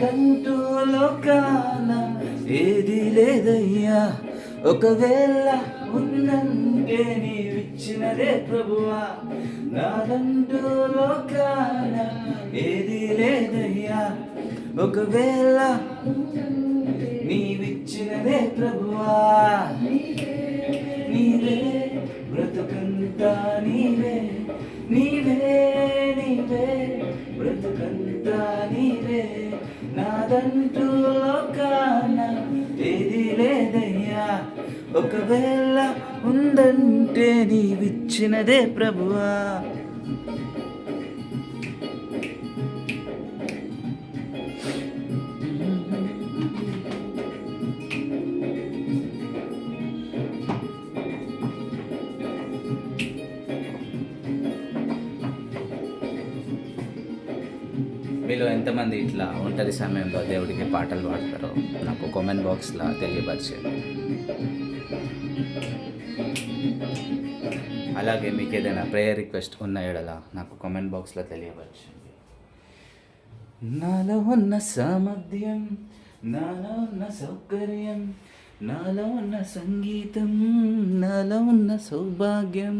నాదంటూ లోకాన ఏది లేదయ్యా, ఒకవేళ ఉందంటే నీవిచ్చినదే ప్రభువా. నాదంటూ లోకాన ఏది లేదయ్యా, ఒకవేళ నీవిచ్చినదే ప్రభువా. నీవే బ్రతుకంతా నీవే, నీవే నీవే బ్రతుకంతా నీవే. నాదంటూ లోకాన ఏది లేదయ్యా, ఒకవేళ ఉందంటే నీవిచ్చినదే ప్రభువా. మీలో ఎంతమంది ఇట్లా ఒంటరి సమయంలో దేవుడికి పాటలు పాడతారో నాకు కామెంట్ బాక్స్లో తెలియపరిచేయండి. అలాగే మీకు ఏదైనా ప్రేయర్ రిక్వెస్ట్ ఉన్న ఎడల నాకు కామెంట్ బాక్స్లో తెలియపరచండి. నాలో ఉన్న సామర్థ్యం, నాలో ఉన్న సౌకర్యం, నాలో ఉన్న సంగీతం, నాలో ఉన్న సౌభాగ్యం